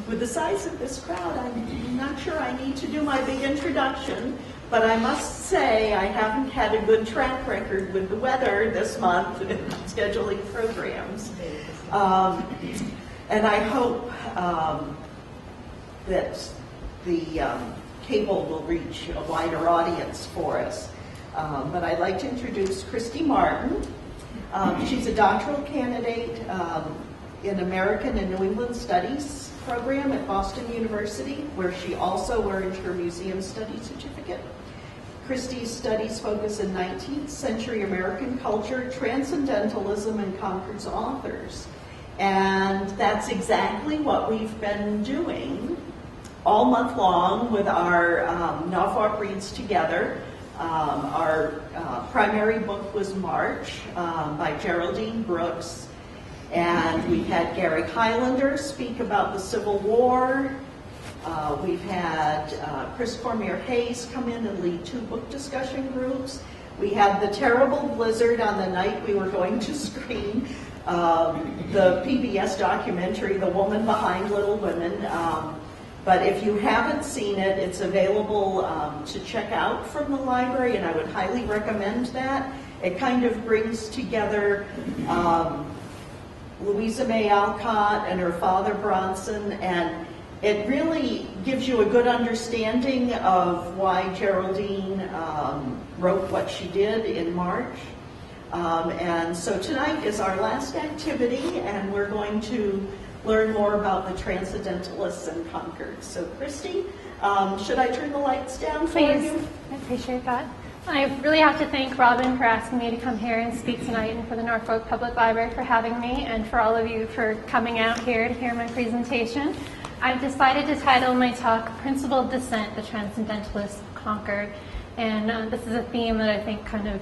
with the size of this crowd, I'm not sure I need to do my big introduction, but I must say I haven't had a good track record with the weather this month in scheduling programs. And I hope that the cable will reach a wider audience for us. But I'd like to introduce Kristi Martin. She's a doctoral candidate in American and New England Studies program at Boston University, where she also earned her Museum Studies certificate. Kristi's studies focus in 19th century American culture, Transcendentalism, and Concord's authors. And that's exactly what we've been doing all month long with our Norfolk Reads Together. Our primary book was March by Geraldine Brooks. And we had Gary Highlander speak about the Civil War. We've had Chris Cormier Hayes come in and lead 2 book discussion groups. We had the terrible blizzard on the night we were going to screen the PBS documentary, The Woman Behind Little Women. But if you haven't seen it, it's available to check out from the library, and I would highly recommend that. It kind of brings together Louisa May Alcott and her father Bronson, and it really gives you a good understanding of why Geraldine wrote what she did in March. And so tonight is our last activity, and we're going to learn more about the Transcendentalists in Concord. So Kristi, should I turn the lights down for you? Please, I appreciate that. I really have to thank Robin for asking me to come here and speak tonight, and for the Norfolk Public Library for having me, and for all of you for coming out here to hear my presentation. I've decided to title my talk Principled Dissent, the Transcendentalists of Concord. And this is a theme that I think kind of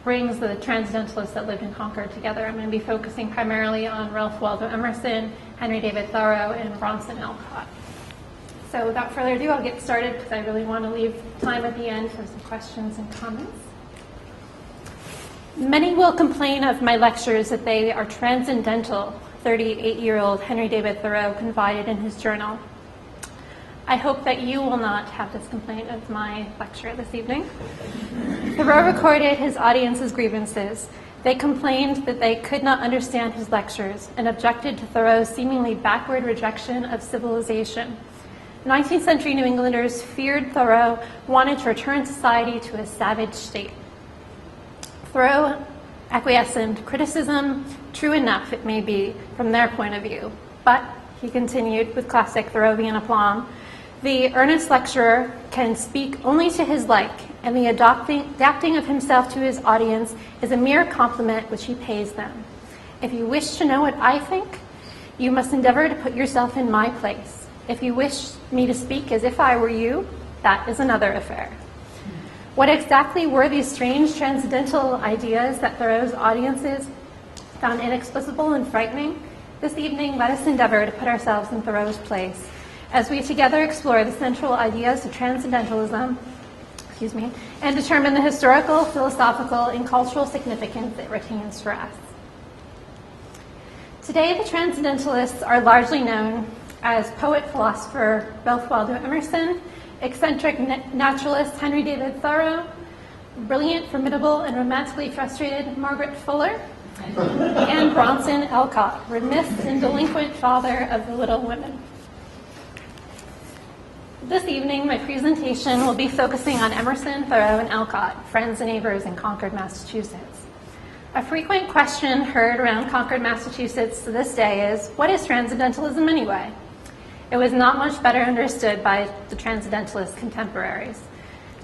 brings the Transcendentalists that lived in Concord together. I'm going to be focusing primarily on Ralph Waldo Emerson, Henry David Thoreau, and Bronson Alcott. So without further ado, I'll get started because I really want to leave time at the end for some questions and comments. Many will complain of my lectures that they are transcendental, 38-year-old Henry David Thoreau confided in his journal. I hope that you will not have this complaint of my lecture this evening. Thoreau recorded his audience's grievances. They complained that they could not understand his lectures and objected to Thoreau's seemingly backward rejection of civilization. 19th century New Englanders feared Thoreau wanted to return society to a savage state. Thoreau acquiesced in criticism, true enough it may be from their point of view, but he continued with classic Thoreauvian aplomb, the earnest lecturer can speak only to his like, and the adapting of himself to his audience is a mere compliment which he pays them. If you wish to know what I think, you must endeavor to put yourself in my place. If you wish me to speak as if I were you, that is another affair. What exactly were these strange transcendental ideas that Thoreau's audiences found inexplicable and frightening? This evening, let us endeavor to put ourselves in Thoreau's place as we together explore the central ideas of transcendentalism, and determine the historical, philosophical, and cultural significance it retains for us. Today, the Transcendentalists are largely known as poet-philosopher Ralph Waldo Emerson, eccentric naturalist Henry David Thoreau, brilliant, formidable, and romantically frustrated Margaret Fuller, and Bronson Alcott, remiss and delinquent father of the Little Women. This evening, my presentation will be focusing on Emerson, Thoreau, and Alcott, friends and neighbors in Concord, Massachusetts. A frequent question heard around Concord, Massachusetts to this day is, what is Transcendentalism anyway? It was not much better understood by the Transcendentalist contemporaries.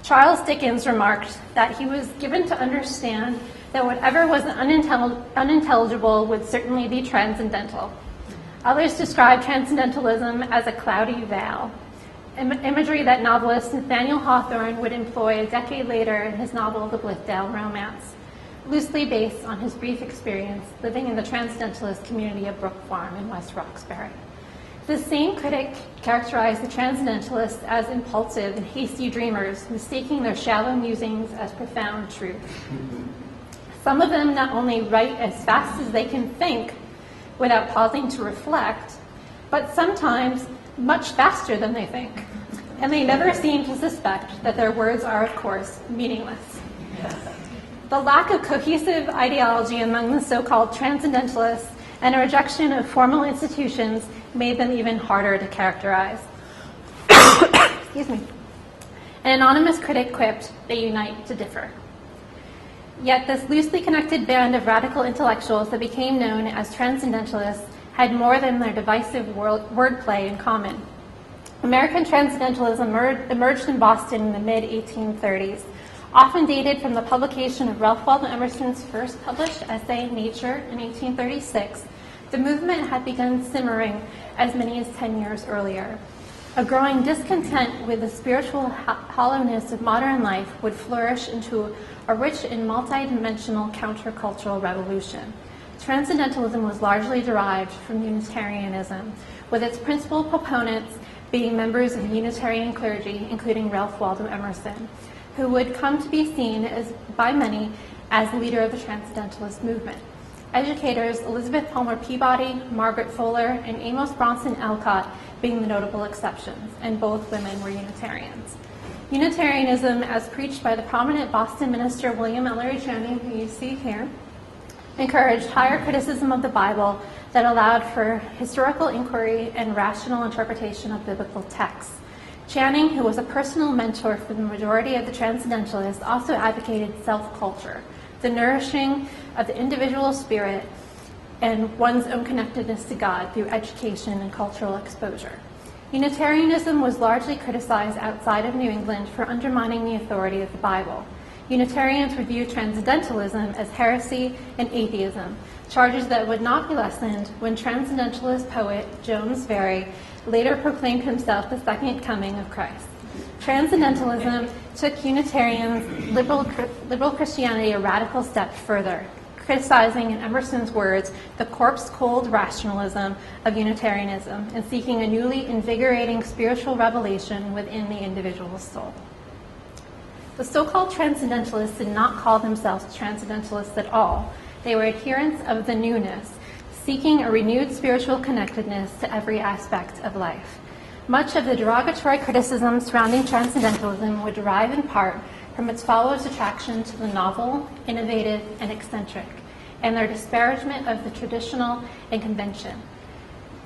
Charles Dickens remarked that he was given to understand that whatever was unintelligible would certainly be transcendental. Others described transcendentalism as a cloudy veil, imagery that novelist Nathaniel Hawthorne would employ a decade later in his novel The Blithedale Romance, loosely based on his brief experience living in the Transcendentalist community of Brooke Farm in West Roxbury. This same critic characterized the Transcendentalists as impulsive and hasty dreamers, mistaking their shallow musings as profound truth. Some of them not only write as fast as they can think without pausing to reflect, but sometimes much faster than they think. And they never seem to suspect that their words are, of course, meaningless. The lack of cohesive ideology among the so-called Transcendentalists and a rejection of formal institutions made them even harder to characterize. Excuse me. An anonymous critic quipped, "They unite to differ." Yet this loosely connected band of radical intellectuals that became known as Transcendentalists had more than their divisive wordplay in common. American Transcendentalism emerged in Boston in the mid-1830s. Often dated from the publication of Ralph Waldo Emerson's first published essay, Nature, in 1836, the movement had begun simmering as many as 10 years earlier. A growing discontent with the spiritual hollowness of modern life would flourish into a rich and multidimensional countercultural revolution. Transcendentalism was largely derived from Unitarianism, with its principal proponents being members of Unitarian clergy, including Ralph Waldo Emerson, who would come to be seen as, by many, as the leader of the Transcendentalist movement. Educators Elizabeth Palmer Peabody, Margaret Fuller, and Amos Bronson Alcott being the notable exceptions, and both women were Unitarians. Unitarianism, as preached by the prominent Boston minister William Ellery Channing, who you see here, encouraged higher criticism of the Bible that allowed for historical inquiry and rational interpretation of biblical texts. Channing, who was a personal mentor for the majority of the Transcendentalists, also advocated self-culture, the nourishing of the individual spirit and one's own connectedness to God through education and cultural exposure. Unitarianism was largely criticized outside of New England for undermining the authority of the Bible. Unitarians would view Transcendentalism as heresy and atheism, charges that would not be lessened when Transcendentalist poet Jones Very later proclaimed himself the second coming of Christ. Transcendentalism took Unitarians' liberal Christianity a radical step further, criticizing, in Emerson's words, the corpse-cold rationalism of Unitarianism and seeking a newly invigorating spiritual revelation within the individual's soul. The so-called Transcendentalists did not call themselves Transcendentalists at all. They were adherents of the newness, seeking a renewed spiritual connectedness to every aspect of life. Much of the derogatory criticism surrounding Transcendentalism would derive in part from its followers' attraction to the novel, innovative, and eccentric, and their disparagement of the traditional and convention.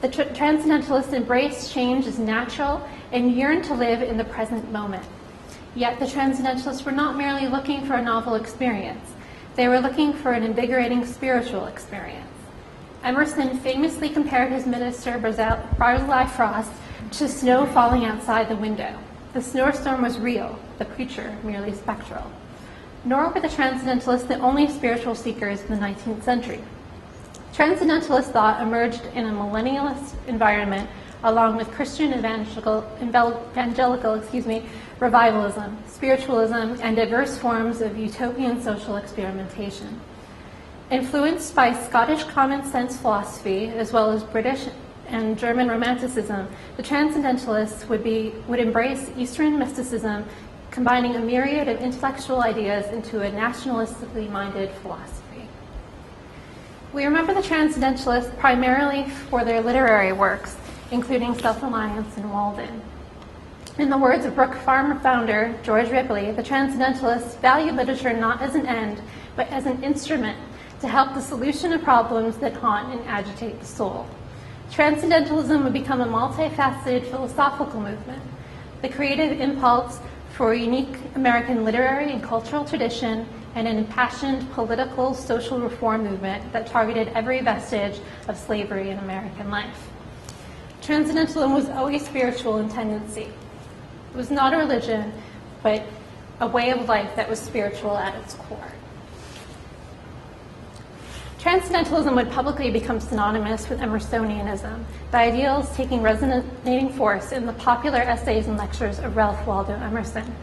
The Transcendentalists embraced change as natural and yearned to live in the present moment. Yet the Transcendentalists were not merely looking for a novel experience. They were looking for an invigorating spiritual experience. Emerson famously compared his minister, Barzillai Frost, to snow falling outside the window. The snowstorm was real, the preacher merely spectral. Nor were the Transcendentalists the only spiritual seekers in the 19th century. Transcendentalist thought emerged in a millennialist environment along with Christian evangelical revivalism, spiritualism, and diverse forms of utopian social experimentation. Influenced by Scottish common sense philosophy, as well as British and German Romanticism, the Transcendentalists would embrace Eastern mysticism, combining a myriad of intellectual ideas into a nationalistically minded philosophy. We remember the Transcendentalists primarily for their literary works, including SelfReliance and Waldo. In the words of Brooke Farm founder George Ripley, the Transcendentalists valued literature not as an end, but as an instrument to help the solution of problems that haunt and agitate the soul. Transcendentalism would become a multifaceted philosophical movement, the creative impulse for a unique American literary and cultural tradition, and an impassioned political social reform movement that targeted every vestige of slavery in American life. Transcendentalism was always spiritual in tendency. It was not a religion, but a way of life that was spiritual at its core. Transcendentalism would publicly become synonymous with Emersonianism, the ideals taking resonating force in the popular essays and lectures of Ralph Waldo Emerson.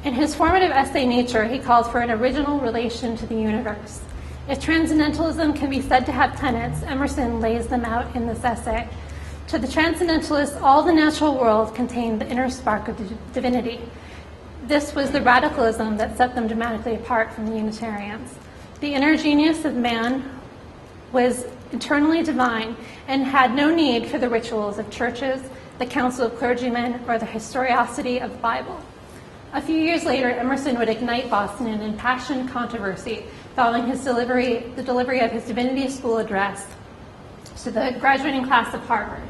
In his formative essay, Nature, he called for an original relation to the universe. If Transcendentalism can be said to have tenets, Emerson lays them out in this essay. To the Transcendentalists, all the natural world contained the inner spark of divinity. This was the radicalism that set them dramatically apart from the Unitarians. The inner genius of man was eternally divine and had no need for the rituals of churches, the council of clergymen, or the historicity of the Bible. A few years later, Emerson would ignite Boston in impassioned controversy following the delivery of his divinity school address to the graduating class of Harvard.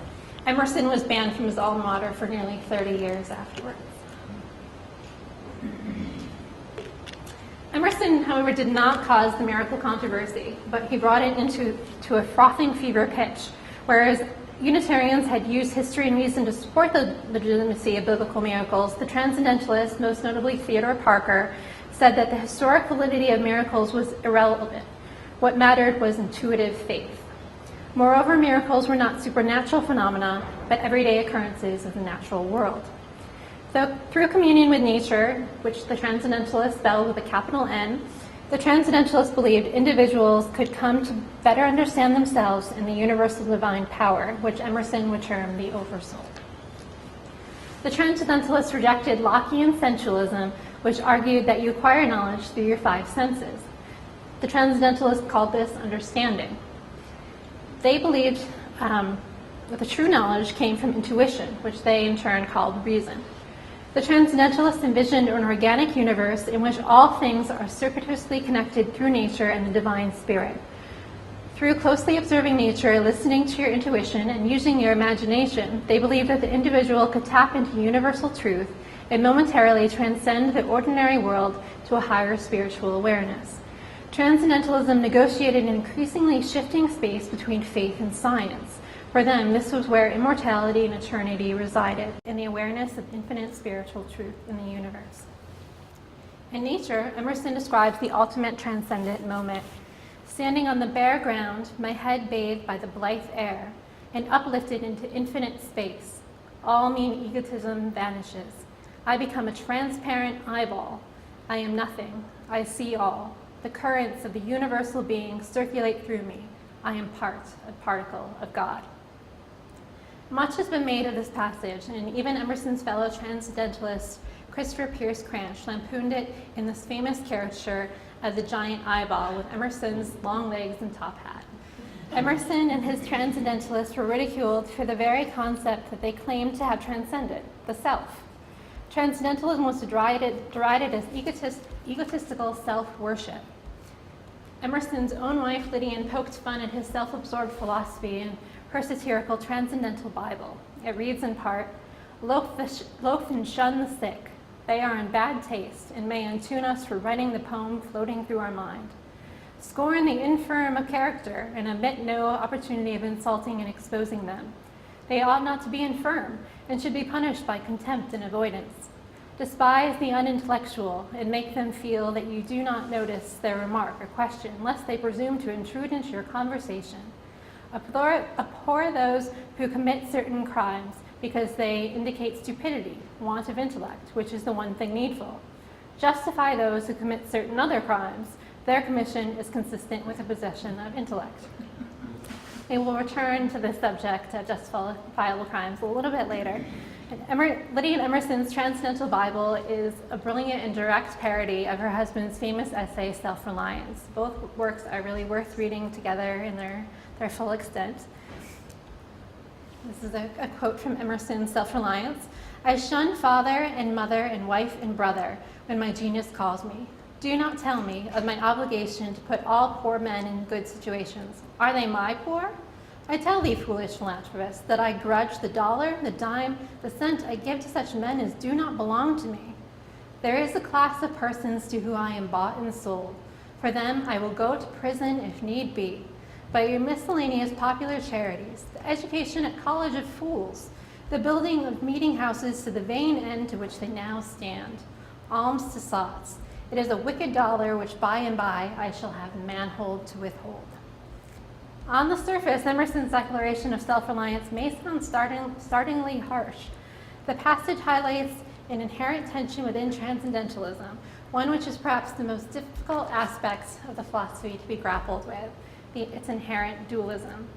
Emerson was banned from his alma mater for nearly 30 years afterwards. Emerson, however, did not cause the miracle controversy, but he brought it into a frothing fever pitch, whereas Unitarians had used history and reason to support the legitimacy of biblical miracles. The Transcendentalists, most notably Theodore Parker, said that the historic validity of miracles was irrelevant. What mattered was intuitive faith. Moreover, miracles were not supernatural phenomena, but everyday occurrences of the natural world. Through communion with nature, which the Transcendentalists spelled with a capital N, the Transcendentalists believed individuals could come to better understand themselves in the universal divine power, which Emerson would term the oversoul. The Transcendentalists rejected Lockean sensualism, which argued that you acquire knowledge through your five senses. The Transcendentalists called this understanding. They believed that the true knowledge came from intuition, which they in turn called reason. The Transcendentalists envisioned an organic universe in which all things are circuitously connected through nature and the divine spirit. Through closely observing nature, listening to your intuition, and using your imagination, they believed that the individual could tap into universal truth and momentarily transcend the ordinary world to a higher spiritual awareness. Transcendentalism negotiated an increasingly shifting space between faith and science. For them, this was where immortality and eternity resided, in the awareness of infinite spiritual truth in the universe. In nature, Emerson describes the ultimate transcendent moment. Standing on the bare ground, my head bathed by the blithe air, and uplifted into infinite space, all mean egotism vanishes. I become a transparent eyeball. I am nothing. I see all. The currents of the universal being circulate through me. I am a particle of God. Much has been made of this passage, and even Emerson's fellow transcendentalist, Christopher Pierce Cranch, lampooned it in this famous caricature of the giant eyeball with Emerson's long legs and top hat. Emerson and his transcendentalists were ridiculed for the very concept that they claimed to have transcended, the self. Transcendentalism was derided as egotistical self-worship. Emerson's own wife, Lydian, poked fun at his self-absorbed philosophy in her satirical Transcendental Bible. It reads in part, loathe and shun the sick. They are in bad taste and may untune us for writing the poem floating through our mind. Scorn the infirm of character and omit no opportunity of insulting and exposing them. They ought not to be infirm and should be punished by contempt and avoidance. Despise the unintellectual and make them feel that you do not notice their remark or question, lest they presume to intrude into your conversation. Abhor those who commit certain crimes because they indicate stupidity, want of intellect, which is the one thing needful. Justify those who commit certain other crimes. Their commission is consistent with the possession of intellect. We will return to this subject of justifiable crimes a little bit later. Lydian Emerson's Transcendental Bible is a brilliant and direct parody of her husband's famous essay, SelfReliance. Both works are really worth reading together in their full extent. This is a quote from Emerson's SelfReliance. I shun father and mother and wife and brother when my genius calls me. Do not tell me of my obligation to put all poor men in good situations. Are they my poor? I tell thee, foolish philanthropist, that I grudge the dollar, the dime, the cent I give to such men as do not belong to me. There is a class of persons to whom I am bought and sold. For them I will go to prison if need be. By your miscellaneous popular charities, the education at college of fools, the building of meeting houses to the vain end to which they now stand, alms to sots. It is a wicked dollar which by and by I shall have manhold to withhold. On the surface, Emerson's declaration of self-reliance may sound startlingly harsh. The passage highlights an inherent tension within Transcendentalism, one which is perhaps the most difficult aspect of the philosophy to be grappled with, its inherent dualism.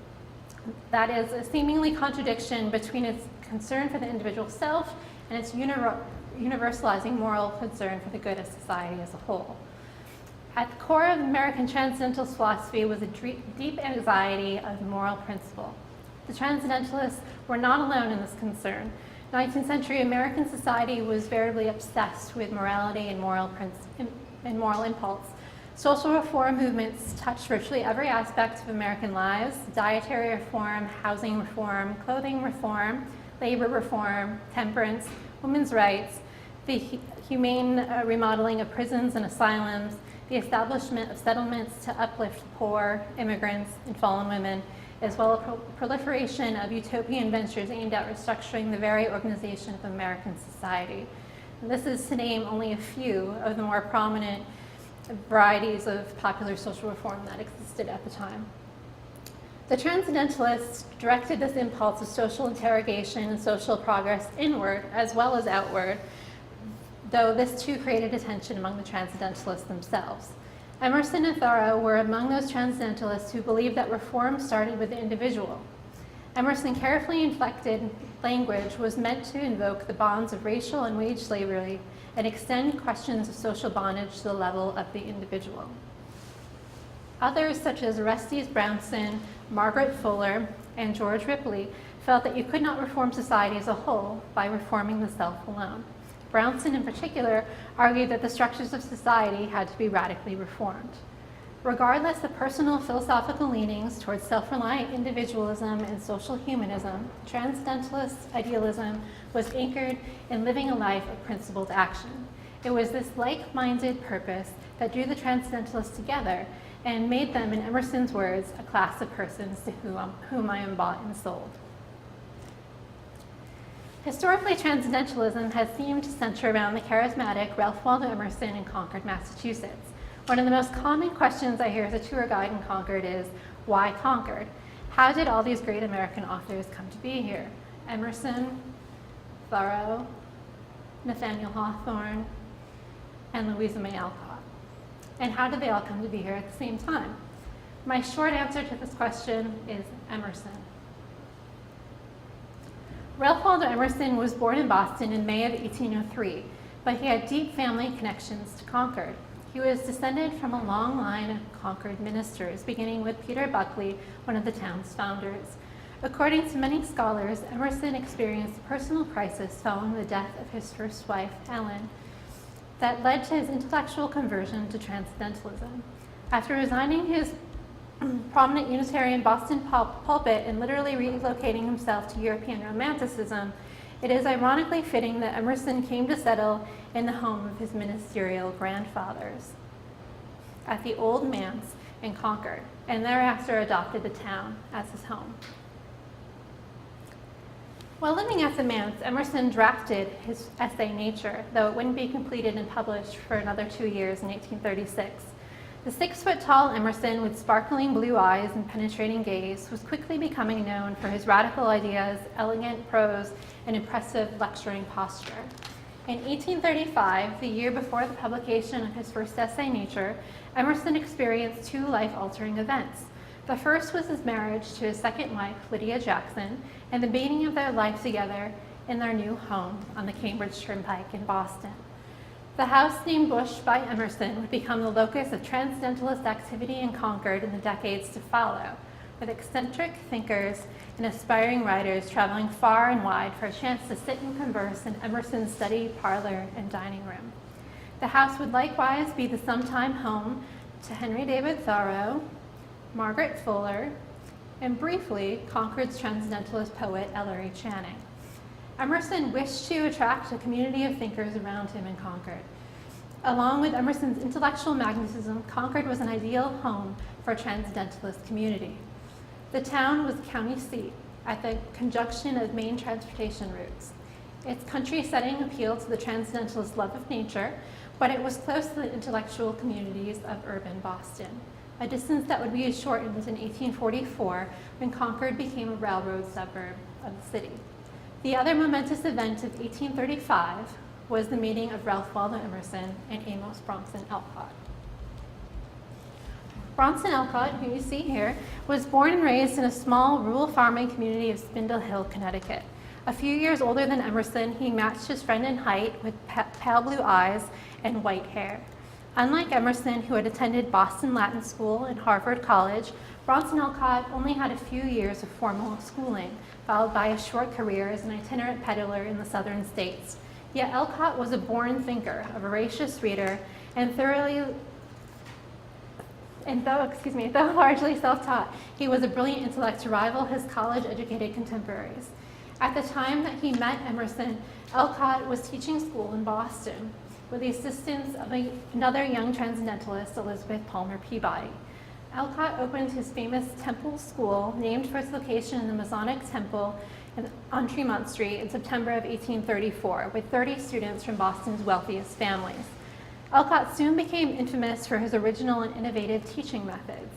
That is, a seemingly contradiction between its concern for the individual self and its universalizing moral concern for the good of society as a whole. At the core of American Transcendentalist philosophy was a deep anxiety of moral principle. The Transcendentalists were not alone in this concern. 19th century American society was veritably obsessed with morality and moral impulse. Social reform movements touched virtually every aspect of American lives: dietary reform, housing reform, clothing reform, labor reform, temperance, women's rights, the humane remodeling of prisons and asylums, the establishment of settlements to uplift poor, immigrants, and fallen women, as well as proliferation of utopian ventures aimed at restructuring the very organization of American society. And this is to name only a few of the more prominent varieties of popular social reform that existed at the time. The Transcendentalists directed this impulse of social interrogation and social progress inward as well as outward, though this too created attention among the Transcendentalists themselves. Emerson and Thoreau were among those Transcendentalists who believed that reform started with the individual. Emerson carefully inflected language was meant to invoke the bonds of racial and wage slavery and extend questions of social bondage to the level of the individual. Others, such as Orestes Bronson, Margaret Fuller, and George Ripley, felt that you could not reform society as a whole by reforming the self alone. Bronson, in particular, argued that the structures of society had to be radically reformed. Regardless of personal philosophical leanings towards self-reliant individualism and social humanism, Transcendentalist idealism was anchored in living a life of principled action. It was this like-minded purpose that drew the Transcendentalists together and made them, in Emerson's words, a class of persons to whom I am bought and sold. Historically, Transcendentalism has seemed to center around the charismatic Ralph Waldo Emerson in Concord, Massachusetts. One of the most common questions I hear as a tour guide in Concord is, why Concord? How did all these great American authors come to be here? Emerson, Thoreau, Nathaniel Hawthorne, and Louisa May Alcott. And how did they all come to be here at the same time? My short answer to this question is Emerson. Ralph Waldo Emerson was born in Boston in May of 1803, but he had deep family connections to Concord. He was descended from a long line of Concord ministers, beginning with Peter Buckley, one of the town's founders. According to many scholars, Emerson experienced a personal crisis following the death of his first wife, Ellen, that led to his intellectual conversion to Transcendentalism. After resigning his prominent Unitarian Boston pulpit and literally relocating himself to European Romanticism, it is ironically fitting that Emerson came to settle in the home of his ministerial grandfathers at the Old Manse in Concord, and thereafter adopted the town as his home. While living at the Manse, Emerson drafted his essay Nature, though it wouldn't be completed and published for another 2 years in 1836. The 6-foot-tall Emerson, with sparkling blue eyes and penetrating gaze, was quickly becoming known for his radical ideas, elegant prose, and impressive lecturing posture. In 1835, the year before the publication of his first essay, Nature, Emerson experienced 2 life-altering events. The first was his marriage to his second wife, Lydia Jackson, and the beginning of their life together in their new home on the Cambridge Turnpike in Boston. The house named Bush by Emerson would become the locus of Transcendentalist activity in Concord in the decades to follow, with eccentric thinkers and aspiring writers traveling far and wide for a chance to sit and converse in Emerson's study, parlor, and dining room. The house would likewise be the sometime home to Henry David Thoreau, Margaret Fuller, and briefly, Concord's Transcendentalist poet Ellery Channing. Emerson wished to attract a community of thinkers around him in Concord. Along with Emerson's intellectual magnetism, Concord was an ideal home for a Transcendentalist community. The town was the county seat at the conjunction of main transportation routes. Its country setting appealed to the Transcendentalist love of nature, but it was close to the intellectual communities of urban Boston, a distance that would be shortened in 1844 when Concord became a railroad suburb of the city. The other momentous event of 1835 was the meeting of Ralph Waldo Emerson and Amos Bronson Alcott. Bronson Alcott, who you see here, was born and raised in a small rural farming community of Spindle Hill, Connecticut. A few years older than Emerson, he matched his friend in height with pale blue eyes and white hair. Unlike Emerson, who had attended Boston Latin School and Harvard College, Bronson Alcott only had a few years of formal schooling, followed by a short career as an itinerant peddler in the southern states. Yet Alcott was a born thinker, a voracious reader, and though largely self-taught, he was a brilliant intellect to rival his college-educated contemporaries. At the time that he met Emerson, Alcott was teaching school in Boston with the assistance of another young transcendentalist, Elizabeth Palmer Peabody. Alcott opened his famous Temple School, named for its location in the Masonic Temple on Tremont Street in September of 1834, with 30 students from Boston's wealthiest families. Alcott soon became infamous for his original and innovative teaching methods.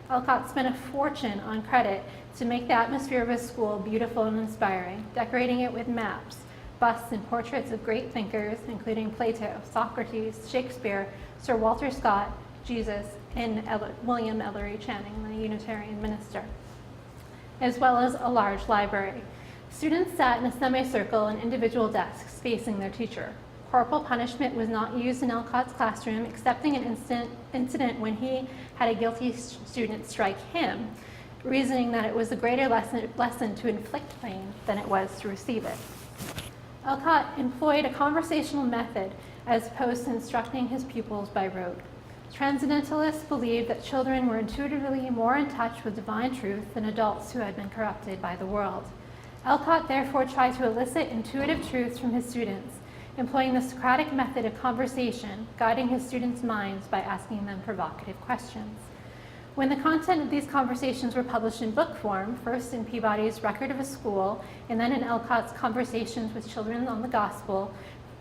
Alcott spent a fortune on credit to make the atmosphere of his school beautiful and inspiring, decorating it with maps, busts, and portraits of great thinkers, including Plato, Socrates, Shakespeare, Sir Walter Scott, Jesus, and William Ellery Channing, the Unitarian minister, as well as a large library. Students sat in a semicircle in individual desks facing their teacher. Corporal punishment was not used in Alcott's classroom, excepting an incident when he had a guilty student strike him, reasoning that it was a greater lesson to inflict pain than it was to receive it. Alcott employed a conversational method as opposed to instructing his pupils by rote. Transcendentalists believed that children were intuitively more in touch with divine truth than adults who had been corrupted by the world. Alcott therefore tried to elicit intuitive truths from his students, employing the Socratic method of conversation, guiding his students' minds by asking them provocative questions. When the content of these conversations were published in book form, first in Peabody's Record of a School, and then in Alcott's Conversations with Children on the Gospel,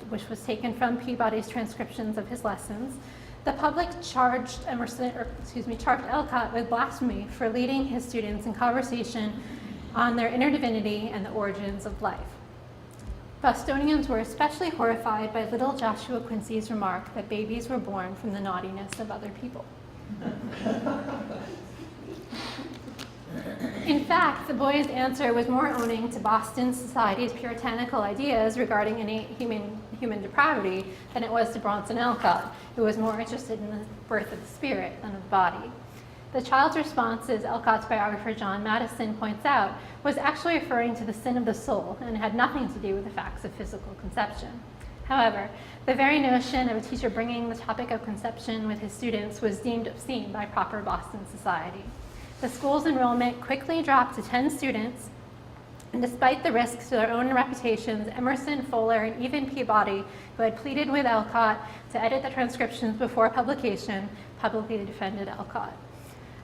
which was taken from Peabody's transcriptions of his lessons, the public charged Alcott with blasphemy for leading his students in conversation on their inner divinity and the origins of life. Bostonians were especially horrified by little Joshua Quincy's remark that babies were born from the naughtiness of other people. In fact, the boy's answer was more owning to Boston society's puritanical ideas regarding innate human depravity than it was to Bronson Alcott, who was more interested in the birth of the spirit than of the body. The child's response, as Alcott's biographer John Madison points out, was actually referring to the sin of the soul and had nothing to do with the facts of physical conception. However, the very notion of a teacher bringing the topic of conception with his students was deemed obscene by proper Boston society. The school's enrollment quickly dropped to 10 students, and despite the risks to their own reputations, Emerson, Fuller, and even Peabody, who had pleaded with Alcott to edit the transcriptions before publication, publicly defended Alcott.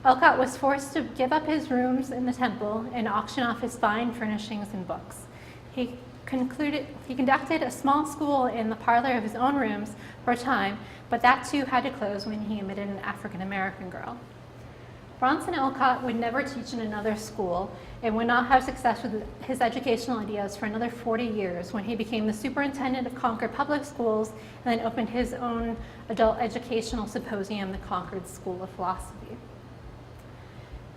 Alcott was forced to give up his rooms in the temple and auction off his fine furnishings and books. He conducted a small school in the parlor of his own rooms for a time, but that too had to close when he admitted an African-American girl. Bronson Alcott would never teach in another school and would not have success with his educational ideas for another 40 years when he became the superintendent of Concord Public Schools and then opened his own adult educational symposium, the Concord School of Philosophy.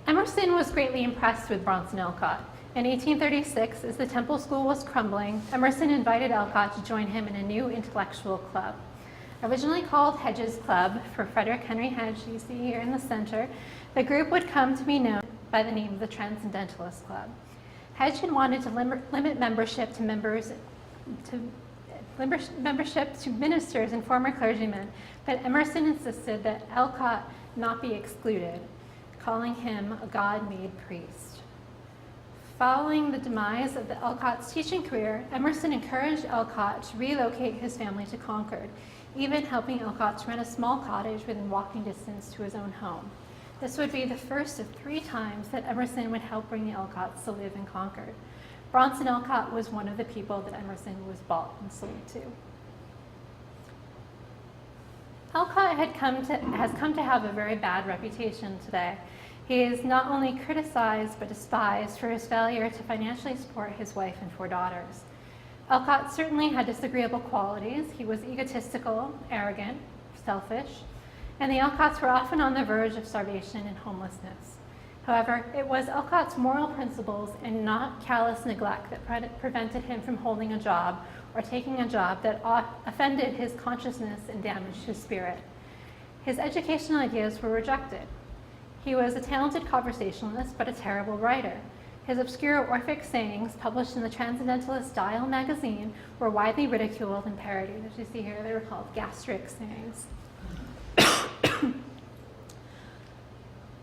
Emerson was greatly impressed with Bronson Alcott. In 1836, as the Temple School was crumbling, Emerson invited Alcott to join him in a new intellectual club. Originally called Hedge's Club, for Frederick Henry Hedge, you see here in the center, the group would come to be known by the name of the Transcendentalists Club. Hedge had wanted to limit membership to ministers and former clergymen, but Emerson insisted that Alcott not be excluded, calling him a God-made priest. Following the demise of Alcott's teaching career, Emerson encouraged Alcott to relocate his family to Concord, even helping Alcott to rent a small cottage within walking distance to his own home. This would be the first of 3 times that Emerson would help bring the Alcotts to live in Concord. Bronson Alcott was one of the people that Emerson was bought and sold to. Alcott has come to have a very bad reputation today. He is not only criticized but despised for his failure to financially support his wife and 4 daughters. Alcott certainly had disagreeable qualities. He was egotistical, arrogant, selfish, and the Alcotts were often on the verge of starvation and homelessness. However, it was Alcott's moral principles and not callous neglect that prevented him from holding a job or taking a job that offended his consciousness and damaged his spirit. His educational ideas were rejected. He was a talented conversationalist, but a terrible writer. His obscure Orphic sayings, published in the Transcendentalist Dial magazine, were widely ridiculed and parodied. As you see here, they were called gastric sayings.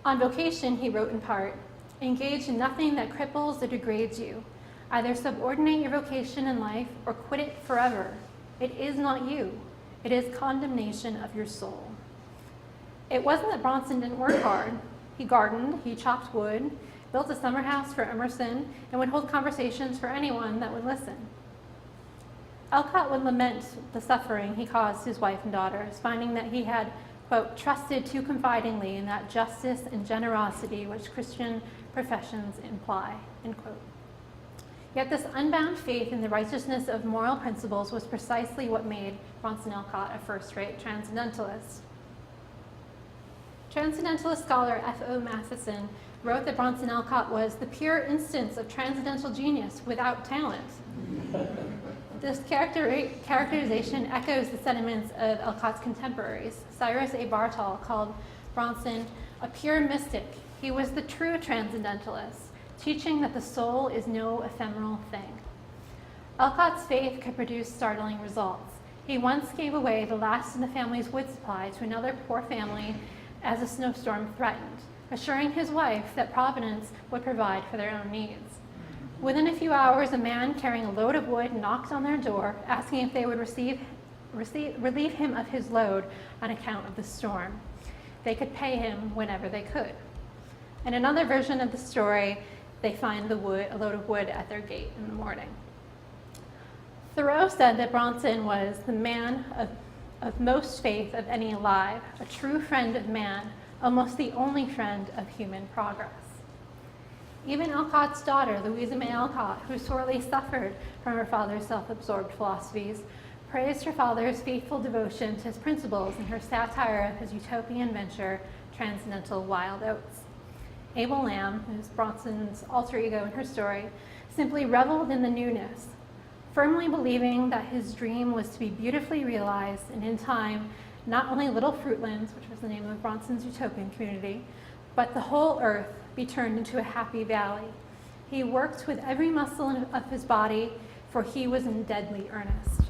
On vocation, he wrote in part, "Engage in nothing that cripples or degrades you. Either subordinate your vocation in life or quit it forever. It is not you. It is condemnation of your soul." It wasn't that Bronson didn't work hard. He gardened, he chopped wood, built a summer house for Emerson, and would hold conversations for anyone that would listen. Alcott would lament the suffering he caused his wife and daughters, finding that he had, quote, trusted too confidingly in that justice and generosity which Christian professions imply, end quote. Yet this unbound faith in the righteousness of moral principles was precisely what made Bronson Alcott a first-rate transcendentalist. Transcendentalist scholar F.O. Matheson wrote that Bronson Alcott was the pure instance of transcendental genius without talent. This characterization echoes the sentiments of Alcott's contemporaries. Cyrus A. Bartol called Bronson a pure mystic. He was the true transcendentalist, teaching that the soul is no ephemeral thing. Alcott's faith could produce startling results. He once gave away the last of the family's wood supply to another poor family as a snowstorm threatened, assuring his wife that Providence would provide for their own needs. Within a few hours, a man carrying a load of wood knocked on their door, asking if they would relieve him of his load on account of the storm. They could pay him whenever they could. In another version of the story, they find a load of wood at their gate in the morning. Thoreau said that Bronson was the man of most faith of any alive, a true friend of man, almost the only friend of human progress. Even Alcott's daughter, Louisa May Alcott, who sorely suffered from her father's self-absorbed philosophies, praised her father's faithful devotion to his principles in her satire of his utopian venture, Transcendental Wild Oats. Abel Lamb, who's Bronson's alter ego in her story, simply reveled in the newness, firmly believing that his dream was to be beautifully realized, and in time, not only Little Fruitland, which was the name of Bronson's utopian community, but the whole earth be turned into a happy valley. He worked with every muscle of his body, for he was in deadly earnest.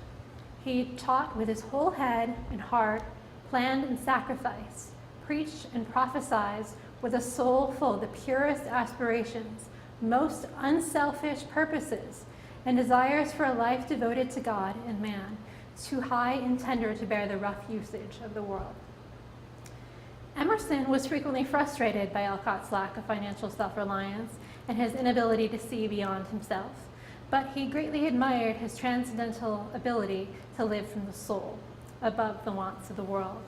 He taught with his whole head and heart, planned and sacrificed, preached and prophesied with a soul full of the purest aspirations, most unselfish purposes, and desires for a life devoted to God and man, too high and tender to bear the rough usage of the world. Emerson was frequently frustrated by Alcott's lack of financial self-reliance and his inability to see beyond himself, but he greatly admired his transcendental ability to live from the soul, above the wants of the world.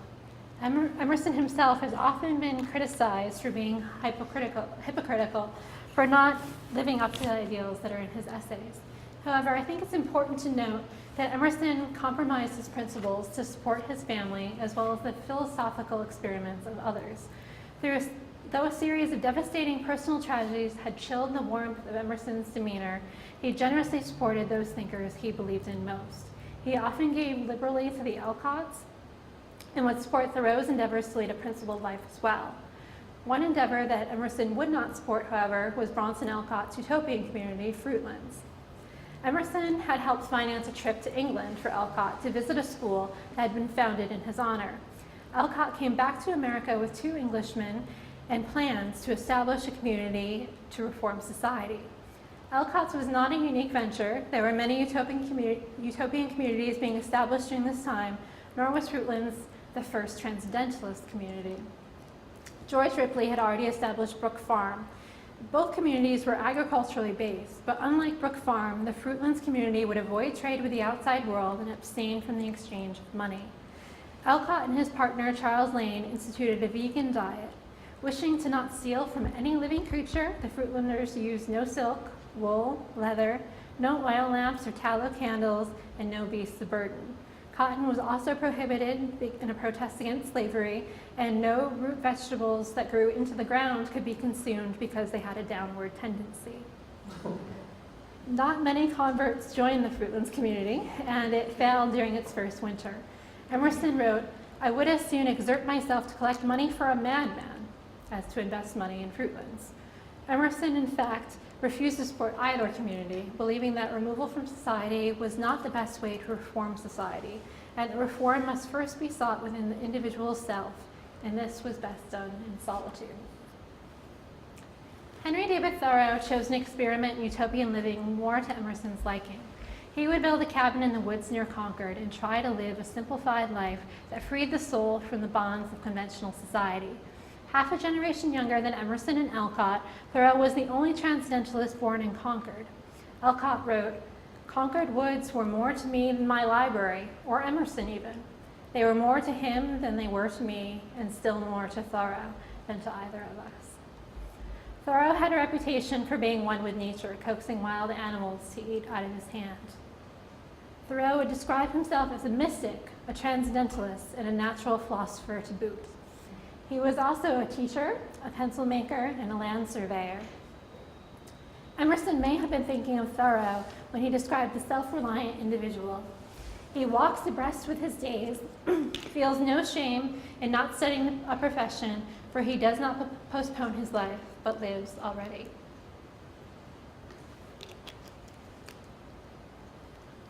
Emerson himself has often been criticized for being hypocritical for not living up to the ideals that are in his essays. However, I think it's important to note that Emerson compromised his principles to support his family as well as the philosophical experiments of others. Though a series of devastating personal tragedies had chilled the warmth of Emerson's demeanor, he generously supported those thinkers he believed in most. He often gave liberally to the Alcotts and would support Thoreau's endeavors to lead a principled life as well. One endeavor that Emerson would not support, however, was Bronson Alcott's utopian community, Fruitlands. Emerson had helped finance a trip to England for Alcott to visit a school that had been founded in his honor. Alcott came back to America with 2 Englishmen and plans to establish a community to reform society. Alcott's was not a unique venture. There were many utopian communities being established during this time, nor was Fruitland's the first transcendentalist community. George Ripley had already established Brooke Farm. Both communities were agriculturally based, but unlike Brooke Farm, the Fruitlands community would avoid trade with the outside world and abstain from the exchange of money. Alcott and his partner, Charles Lane, instituted a vegan diet. Wishing to not steal from any living creature, the Fruitlanders used no silk, wool, leather, no oil lamps or tallow candles, and no beasts of burden. Cotton was also prohibited in a protest against slavery, and no root vegetables that grew into the ground could be consumed because they had a downward tendency. Not many converts joined the Fruitlands community, and it failed during its first winter. Emerson wrote, I would as soon exert myself to collect money for a madman as to invest money in Fruitlands. Emerson, in fact, refused to support either community, believing that removal from society was not the best way to reform society, and that reform must first be sought within the individual's self, and this was best done in solitude. Henry David Thoreau chose an experiment in utopian living more to Emerson's liking. He would build a cabin in the woods near Concord and try to live a simplified life that freed the soul from the bonds of conventional society. Half a generation younger than Emerson and Alcott, Thoreau was the only transcendentalist born in Concord. Alcott wrote, "Concord woods were more to me than my library, or Emerson even. They were more to him than they were to me, and still more to Thoreau than to either of us." Thoreau had a reputation for being one with nature, coaxing wild animals to eat out of his hand. Thoreau would describe himself as a mystic, a transcendentalist, and a natural philosopher to boot. He was also a teacher, a pencil maker, and a land surveyor. Emerson may have been thinking of Thoreau when he described the self-reliant individual. He walks abreast with his days, feels no shame in not studying a profession, for he does not postpone his life, but lives already.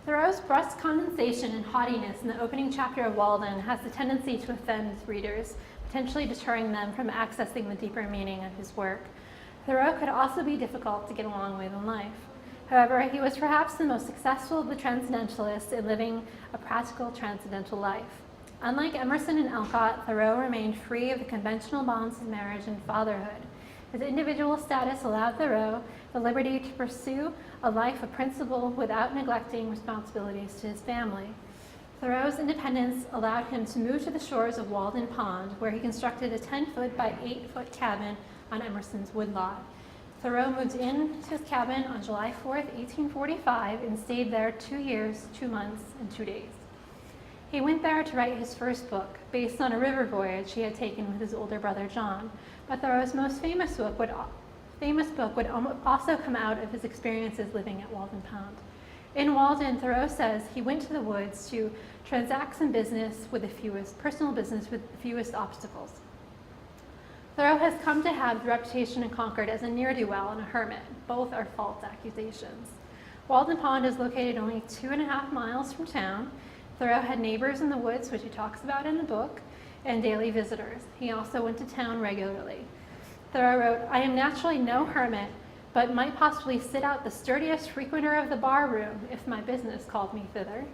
Thoreau's brusque condensation and haughtiness in the opening chapter of Walden has the tendency to offend readers, potentially deterring them from accessing the deeper meaning of his work. Thoreau could also be difficult to get along with in life. However, he was perhaps the most successful of the Transcendentalists in living a practical transcendental life. Unlike Emerson and Alcott, Thoreau remained free of the conventional bonds of marriage and fatherhood. His individual status allowed Thoreau the liberty to pursue a life of principle without neglecting responsibilities to his family. Thoreau's independence allowed him to move to the shores of Walden Pond, where he constructed a 10-foot by 8-foot cabin on Emerson's woodlot. Thoreau moved into his cabin on July 4th, 1845, and stayed there 2 years, 2 months, and 2 days. He went there to write his first book, based on a river voyage he had taken with his older brother John. But Thoreau's most famous book would also come out of his experiences living at Walden Pond. In Walden, Thoreau says he went to the woods to transact some personal business with the fewest obstacles. Thoreau has come to have the reputation in Concord as a ne'er-do-well and a hermit. Both are false accusations. Walden Pond is located only 2.5 miles from town. Thoreau had neighbors in the woods, which he talks about in the book, and daily visitors. He also went to town regularly. Thoreau wrote, "I am naturally no hermit, but might possibly sit out the sturdiest frequenter of the bar room if my business called me thither."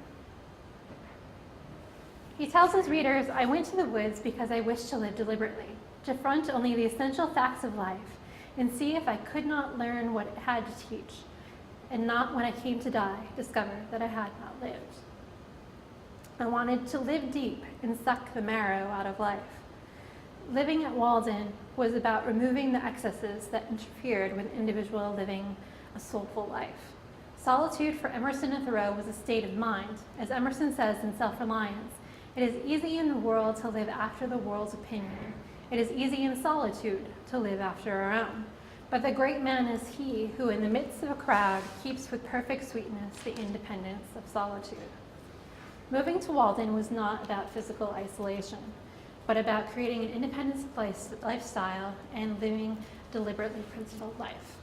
He tells his readers, "I went to the woods because I wished to live deliberately, to front only the essential facts of life, and see if I could not learn what it had to teach, and not when I came to die discover that I had not lived. I wanted to live deep and suck the marrow out of life." Living at Walden was about removing the excesses that interfered with individual living a soulful life. Solitude for Emerson and Thoreau was a state of mind. As Emerson says in SelfReliance, "It is easy in the world to live after the world's opinion. It is easy in solitude to live after our own. But the great man is he who in the midst of a crowd keeps with perfect sweetness the independence of solitude." Moving to Walden was not about physical isolation, but about creating an independent lifestyle and living deliberately principled life.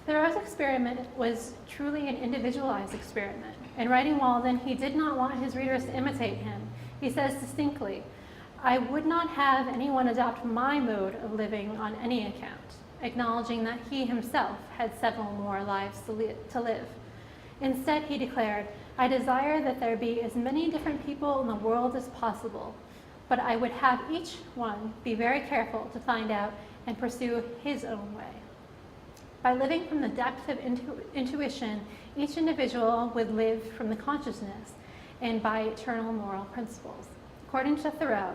Thoreau's experiment was truly an individualized experiment. In writing Walden, he did not want his readers to imitate him. He says distinctly, "I would not have anyone adopt my mode of living on any account," acknowledging that he himself had several more lives to live. Instead, he declared, "I desire that there be as many different people in the world as possible, but I would have each one be very careful to find out and pursue his own way." By living from the depth of intuition, each individual would live from the consciousness and by eternal moral principles. According to Thoreau,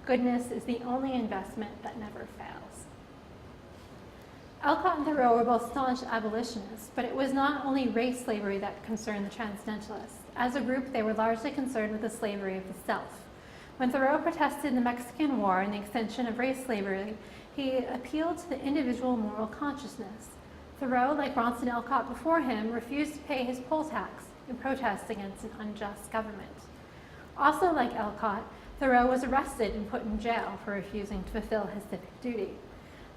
goodness is the only investment that never fails. Alcott and Thoreau were both staunch abolitionists, but it was not only race slavery that concerned the Transcendentalists. As a group, they were largely concerned with the slavery of the self. When Thoreau protested the Mexican War and the extension of race slavery, he appealed to the individual moral consciousness. Thoreau, like Bronson Alcott before him, refused to pay his poll tax in protest against an unjust government. Also like Alcott, Thoreau was arrested and put in jail for refusing to fulfill his civic duty.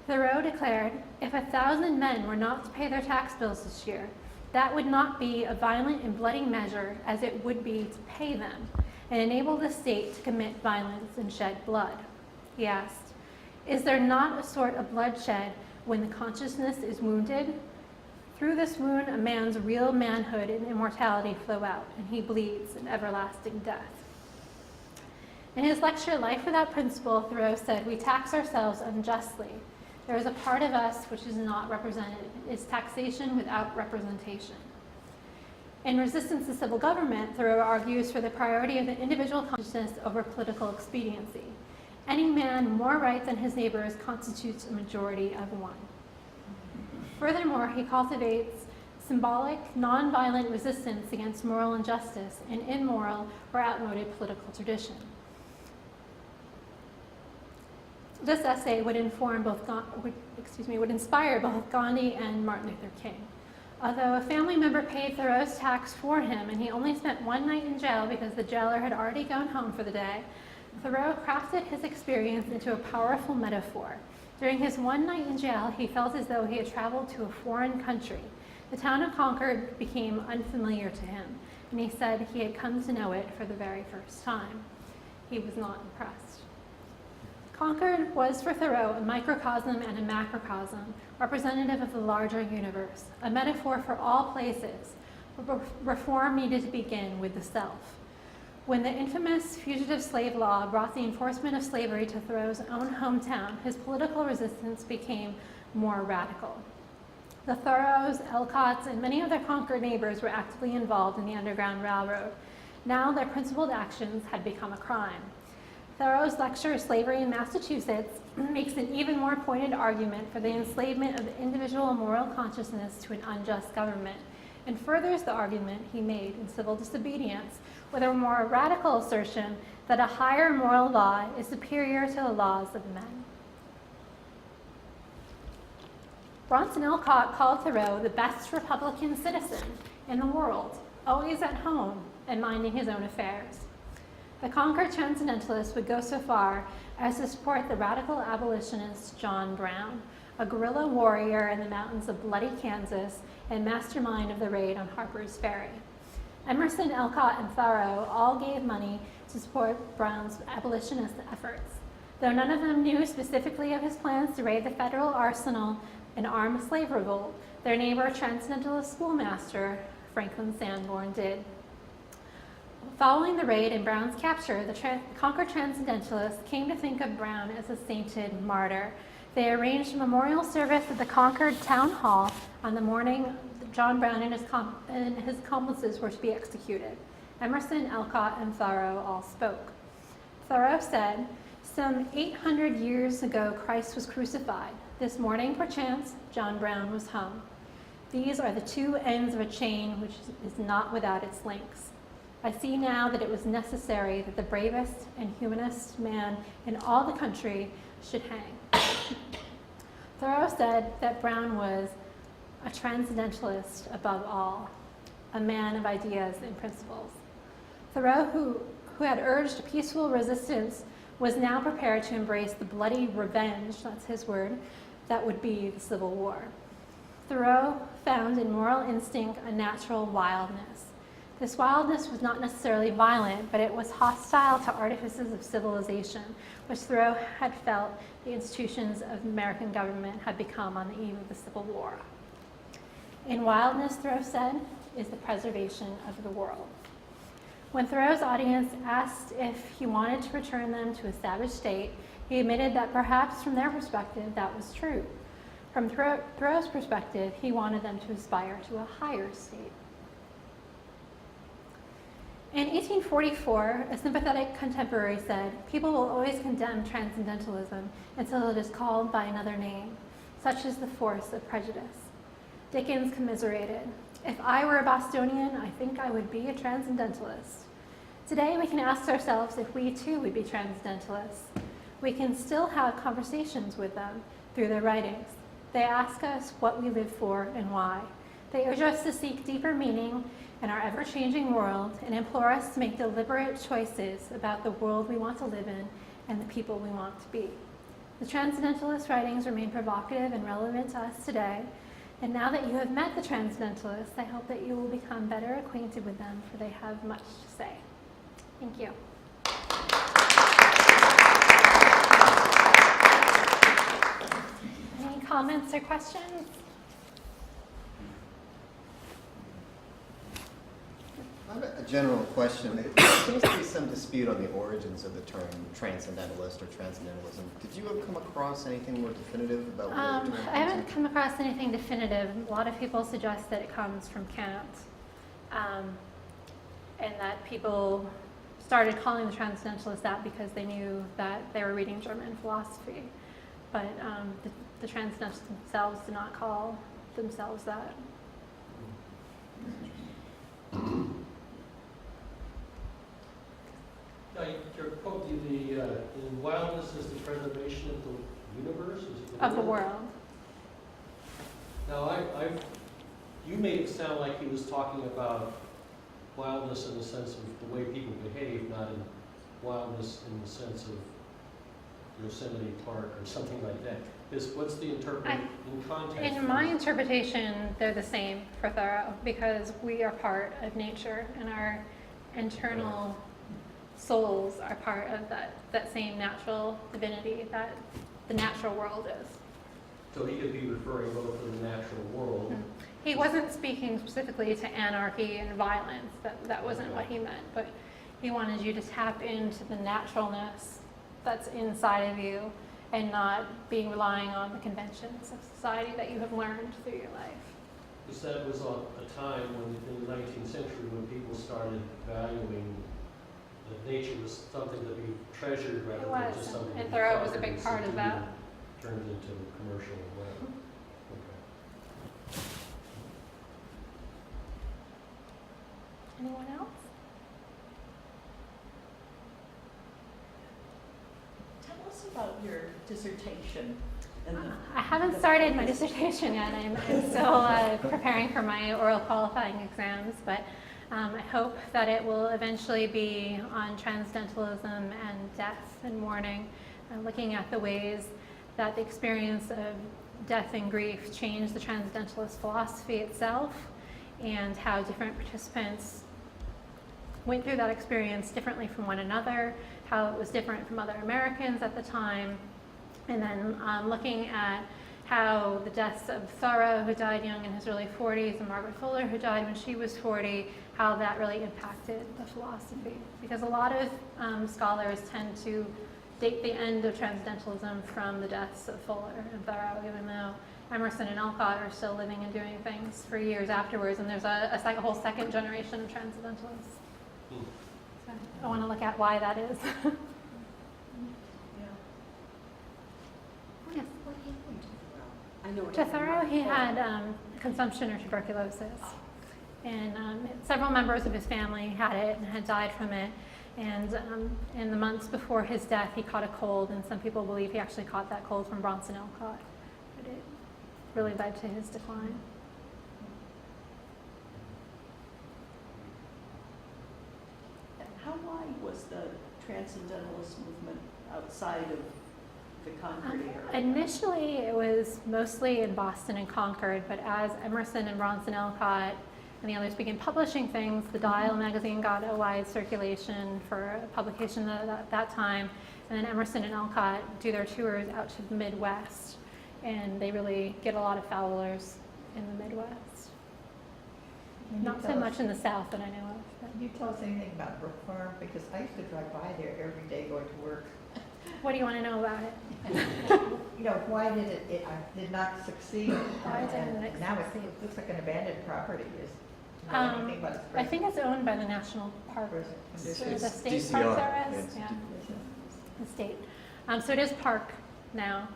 Thoreau declared, "If 1,000 men were not to pay their tax bills this year, that would not be a violent and bloody measure as it would be to pay them and enable the state to commit violence and shed blood." He asked, "Is there not a sort of bloodshed when the consciousness is wounded? Through this wound, a man's real manhood and immortality flow out, and he bleeds an everlasting death." In his lecture, Life Without Principle, Thoreau said, "We tax ourselves unjustly. There is a part of us which is not represented. It is taxation without representation." In Resistance to Civil Government, Thoreau argues for the priority of the individual consciousness over political expediency. Any man more right than his neighbors constitutes a majority of one. Furthermore, he cultivates symbolic, nonviolent resistance against moral injustice and immoral or outmoded political tradition. This essay would inspire both Gandhi and Martin Luther King. Although a family member paid Thoreau's tax for him and he only spent one night in jail because the jailer had already gone home for the day, Thoreau crafted his experience into a powerful metaphor. During his one night in jail, he felt as though he had traveled to a foreign country. The town of Concord became unfamiliar to him, and he said he had come to know it for the very first time. He was not impressed. Concord was for Thoreau a microcosm and a macrocosm, representative of the larger universe, a metaphor for all places. Reform needed to begin with the self. When the infamous fugitive slave law brought the enforcement of slavery to Thoreau's own hometown, his political resistance became more radical. The Thoreaus, Alcotts, and many of their Concord neighbors were actively involved in the Underground Railroad. Now their principled actions had become a crime. Thoreau's lecture, Slavery in Massachusetts, makes an even more pointed argument for the enslavement of the individual moral consciousness to an unjust government, and furthers the argument he made in Civil Disobedience with a more radical assertion that a higher moral law is superior to the laws of men. Bronson Alcott called Thoreau the best Republican citizen in the world, always at home and minding his own affairs. The Concord Transcendentalists would go so far as to support the radical abolitionist John Brown, a guerrilla warrior in the mountains of bloody Kansas and mastermind of the raid on Harper's Ferry. Emerson, Alcott, and Thoreau all gave money to support Brown's abolitionist efforts. Though none of them knew specifically of his plans to raid the federal arsenal and arm a slave revolt, their neighbor Transcendentalist schoolmaster Franklin Sanborn did. Following the raid and Brown's capture, the Concord Transcendentalists came to think of Brown as a sainted martyr. They arranged a memorial service at the Concord Town Hall on the morning John Brown and his accomplices were to be executed. Emerson, Alcott, and Thoreau all spoke. Thoreau said, "Some 800 years ago Christ was crucified. This morning, perchance, John Brown was hung. These are the two ends of a chain which is not without its links. I see now that it was necessary that the bravest and humanest man in all the country should hang." Thoreau said that Brown was a transcendentalist above all, a man of ideas and principles. Thoreau, who had urged peaceful resistance, was now prepared to embrace the bloody revenge, that's his word, that would be the Civil War. Thoreau found in moral instinct a natural wildness. This wildness was not necessarily violent, but it was hostile to artifices of civilization, which Thoreau had felt the institutions of American government had become on the eve of the Civil War. In wildness, Thoreau said, is the preservation of the world. When Thoreau's audience asked if he wanted to return them to a savage state, he admitted that perhaps from their perspective that was true. From Thoreau's perspective, he wanted them to aspire to a higher state. In 1844, a sympathetic contemporary said, "People will always condemn transcendentalism until it is called by another name. Such is the force of prejudice." Dickens commiserated, "If I were a Bostonian, I think I would be a transcendentalist." Today, we can ask ourselves if we too would be transcendentalists. We can still have conversations with them through their writings. They ask us what we live for and why. They urge us to seek deeper meaning in our ever-changing world and implore us to make deliberate choices about the world we want to live in and the people we want to be. The Transcendentalist writings remain provocative and relevant to us today, and now that you have met the Transcendentalists, I hope that you will become better acquainted with them, for they have much to say. Thank you. Any comments or questions? I have a general question. There seems to be some dispute on the origins of the term transcendentalist or transcendentalism. Did you ever come across anything more definitive about what the term I haven't come across anything definitive. A lot of people suggest that it comes from Kant, and that people started calling the Transcendentalists that because they knew that they were reading German philosophy. But the Transcendentalists themselves did not call themselves that. Your quote, in wildness is the preservation of the universe? Is it Of the world. Now, you made it sound like he was talking about wildness in the sense of the way people behave, not in wildness in the sense of Yosemite Park or something like that. What's the interpretation in context? In my interpretation, they're the same for Thoreau, because we are part of nature, and our internal souls are part of that same natural divinity that the natural world is. So he could be referring both to the natural world. Mm-hmm. He wasn't speaking specifically to anarchy and violence. That wasn't what he meant, but he wanted you to tap into the naturalness that's inside of you and not being relying on the conventions of society that you have learned through your life. Because that was a time when, in the 19th century, when people started valuing that nature was something to be treasured rather than just something to be and Thoreau was a conquered big and part of subdued that. and turned into commercial land. Okay. Anyone else? Tell us about your dissertation. And I haven't started my dissertation yet. I'm still preparing for my oral qualifying exams, but I hope that it will eventually be on transcendentalism and death and mourning, looking at the ways that the experience of death and grief changed the transcendentalist philosophy itself, and how different participants went through that experience differently from one another, how it was different from other Americans at the time, and then looking at how the deaths of Thoreau, who died young in his early 40s, and Margaret Fuller, who died when she was 40, how that really impacted the philosophy. Because a lot of scholars tend to date the end of transcendentalism from the deaths of Fuller and Thoreau, even though Emerson and Alcott are still living and doing things for years afterwards, and there's a whole second generation of transcendentalists. So I want to look at why that is. Yes. I know To Thoreau, he had consumption or tuberculosis, and several members of his family had it and had died from it. And in the months before his death, he caught a cold, and some people believe he actually caught that cold from Bronson Alcott, but it really led to his decline. how wide was the Transcendentalist movement outside of the Concord area? Initially, it was mostly in Boston and Concord, but as Emerson and Bronson Alcott and the others began publishing things, the Dial magazine got a wide circulation for publication at that time, and then Emerson and Alcott do their tours out to the Midwest, and they really get a lot of followers in the Midwest. Not so much in the South that I know of. But. Can you tell us anything about Brooke Farm? Because I used to drive by there every day going to work. What do you want to know about it? You know, why did it did not succeed? Why didn't it Now succeed? it looks like an abandoned property. Do you know anything about its I think it's owned by the National Park, present so condition? the state DCR, park there is. yes. Yeah, the state. So it is park now.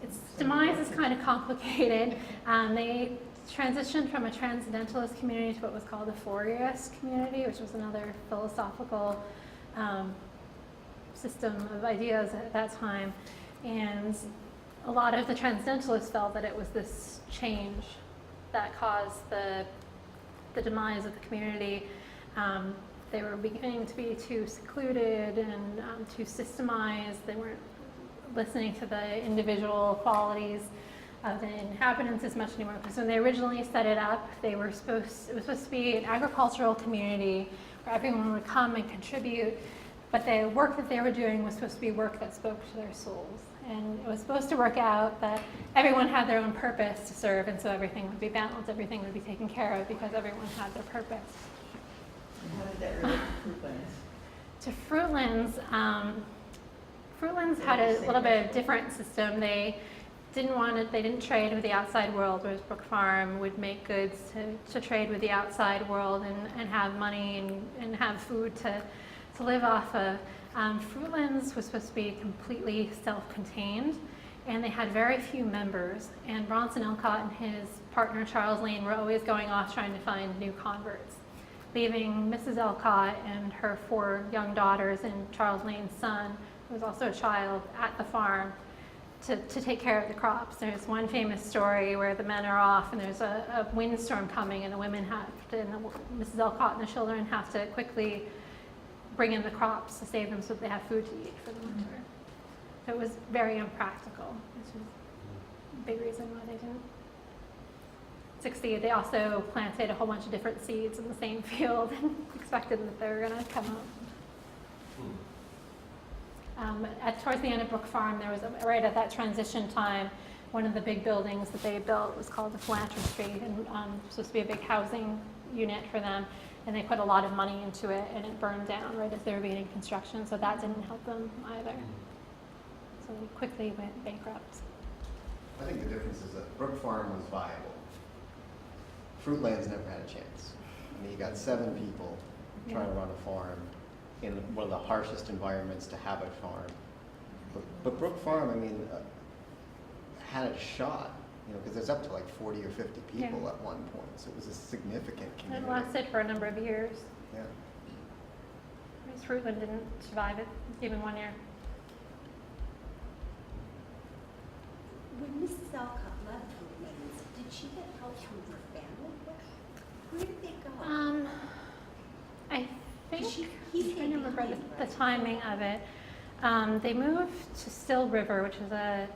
Its demise is kind of complicated. They transitioned from a transcendentalist community to what was called a Fourierist community, which was another philosophical system of ideas at that time. And a lot of the transcendentalists felt that it was this change that caused the demise of the community. They were beginning to be too secluded and too systemized. They weren't listening to the individual qualities of the inhabitants as much anymore. Because when they originally set it up, it was supposed to be an agricultural community where everyone would come and contribute, but the work that they were doing was supposed to be work that spoke to their souls. And it was supposed to work out that everyone had their own purpose to serve, and so everything would be balanced, everything would be taken care of because everyone had their purpose. And how did that relate to Fruitlands? To Fruitlands, Fruitlands had a little bit of different system. They didn't trade with the outside world, whereas Brooke Farm would make goods to trade with the outside world and have money and have food to live off of. Fruitlands was supposed to be completely self-contained, and they had very few members. And Bronson Alcott and his partner Charles Lane were always going off trying to find new converts, leaving Mrs. Alcott and her 4 young daughters and Charles Lane's son, who was also a child, at the farm to take care of the crops. There's one famous story where the men are off and there's a windstorm coming, and the women Mrs. Alcott and the children have to quickly bring in the crops to save them so that they have food to eat for the winter. So it was very impractical, which is a big reason why they didn't succeed. They also planted a whole bunch of different seeds in the same field and expected that they were going to come up. Towards the end of Brooke Farm, there was, right at that transition time, one of the big buildings that they built was called the Philanthropy, and supposed to be a big housing unit for them. And they put a lot of money into it, and it burned down right as they were beginning construction, so that didn't help them either. So they quickly went bankrupt. I think the difference is that Brooke Farm was viable. Fruitland's never had a chance. I mean, you got 7 people trying to run a farm in one of the harshest environments to have a farm. But Brooke Farm, I mean, had a shot, you know, because there's up to like 40 or 50 people at one point, so it was a significant community. It lasted for a number of years. Yeah. Whereas Fruitland didn't survive it, even 1 year. When Mrs. Alcott left Fruitlands, did she get help from her family? Where did they go? I think, He's I'm trying to remember behind, the right? timing of it. They moved to Still River, which is a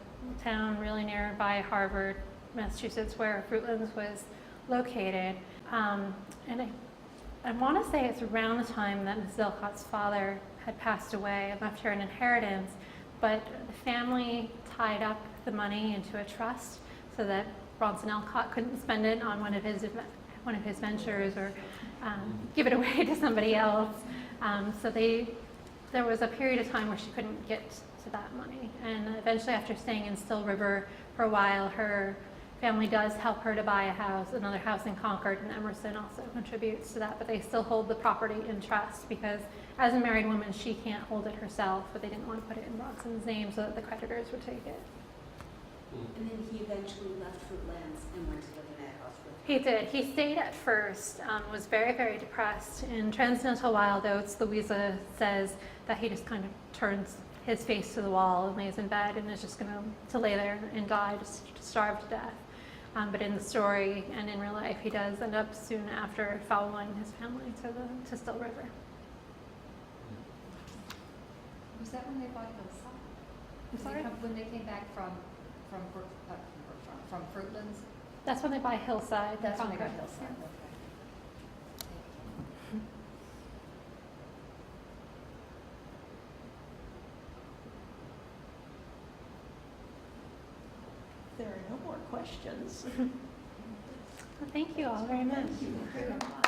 town really nearby Harvard, Massachusetts, where Fruitlands was located. And I want to say it's around the time that Mrs. Alcott's father had passed away and left her an inheritance, but the family tied up the money into a trust so that Bronson Alcott couldn't spend it on one of his ventures or give it away to somebody else. So there was a period of time where she couldn't get to that money. And eventually, after staying in Still River for a while, her family does help her to buy a house, another house in Concord, and Emerson also contributes to that, but they still hold the property in trust because as a married woman, she can't hold it herself, but they didn't want to put it in Bronson's name so that the creditors would take it. And then he eventually left Fruitlands and went to live in that house with He did. He stayed at first, was very, very depressed. In Transcendental Waldo, Louisa says that he just kind of turns his face to the wall and lays in bed and is just going to lay there and die, just to starve to death. But in the story and in real life, he does end up soon after following his family to Still River. Was that when they bought Hillside? I'm sorry? When they came back from Fruitlands? That's when they buy Hillside. That's when they got Concord. Hillside, okay. There are no more questions. Well, thank you all very much. Thank you very much.